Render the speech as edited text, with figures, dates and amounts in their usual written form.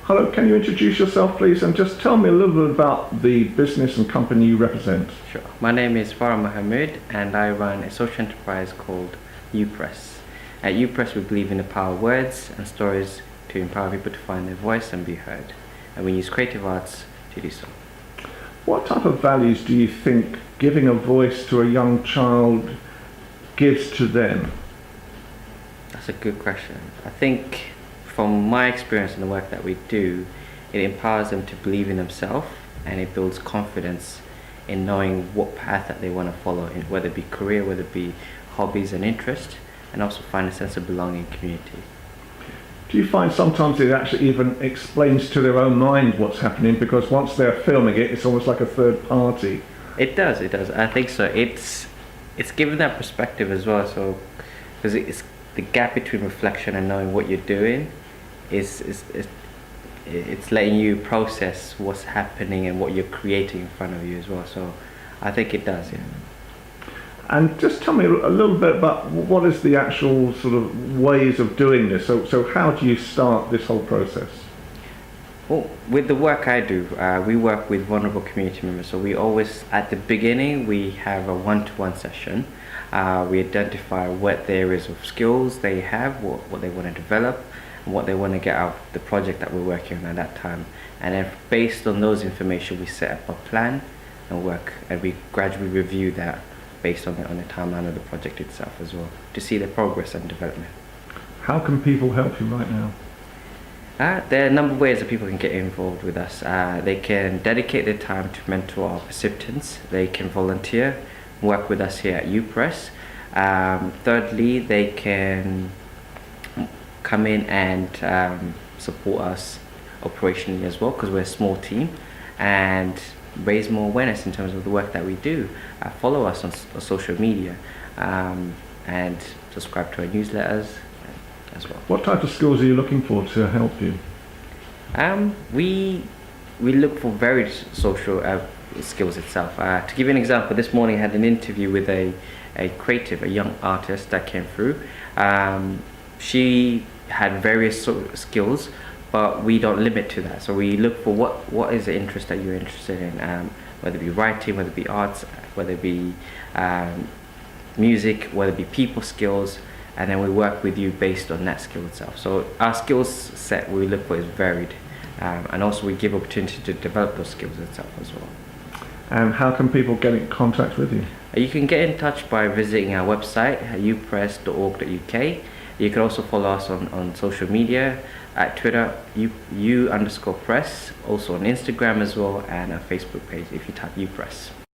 Hello, can you introduce yourself please and just tell me a little bit about the business and company you represent? Sure. My name is Farah Hamoud and I run a social enterprise called YouPress. At YouPress we believe in the power of words and stories to empower people to find their voice and be heard. And we use creative arts to do so. What type of values do you think giving a voice to a young child gives to them? That's a good question. I think from my experience in the work that we do, it empowers them to believe in themselves and it builds confidence in knowing what path that they want to follow, whether it be career, whether it be hobbies and interest, and also find a sense of belonging in community. Do you find sometimes it actually even explains to their own mind what's happening, because once they're filming it, it's almost like a third party? It does. I think so. It's given that perspective as well. So because it's the gap between reflection and knowing what you're doing it's letting you process what's happening and what you're creating in front of you as well. So I think it does, yeah. And just tell me a little bit about what is the actual sort of ways of doing this. So how do you start this whole process? Well, with the work I do, we work with vulnerable community members. So we always, at the beginning, we have a one-to-one session. We identify what areas of skills they have, what they want to develop, and what they want to get out of the project that we're working on at that time. And then based on those information, we set up a plan and work, and we gradually review that based on the timeline of the project itself as well, to see the progress and development. How can people help you right now? There are a number of ways that people can get involved with us. They can dedicate their time to mentor our participants. They can volunteer, work with us here at YouPress. Thirdly, they can come in and support us operationally as well, because we're a small team, and raise more awareness in terms of the work that we do. Follow us on social media and subscribe to our newsletters as well. What type of skills are you looking for to help you? We look for varied social skills itself. To give you an example, this morning I had an interview with a young artist that came through. She had various skills, but we don't limit to that. So we look for what is the interest that you're interested in, whether it be writing, whether it be arts, whether it be music, whether it be people skills, and then we work with you based on that skill itself. So our skills set we look for is varied, and also we give opportunity to develop those skills itself as well. And how can people get in contact with you? You can get in touch by visiting our website, youpress.org.uk. You can also follow us on social media at Twitter, you_press, also on Instagram as well, and our Facebook page if you type YouPress.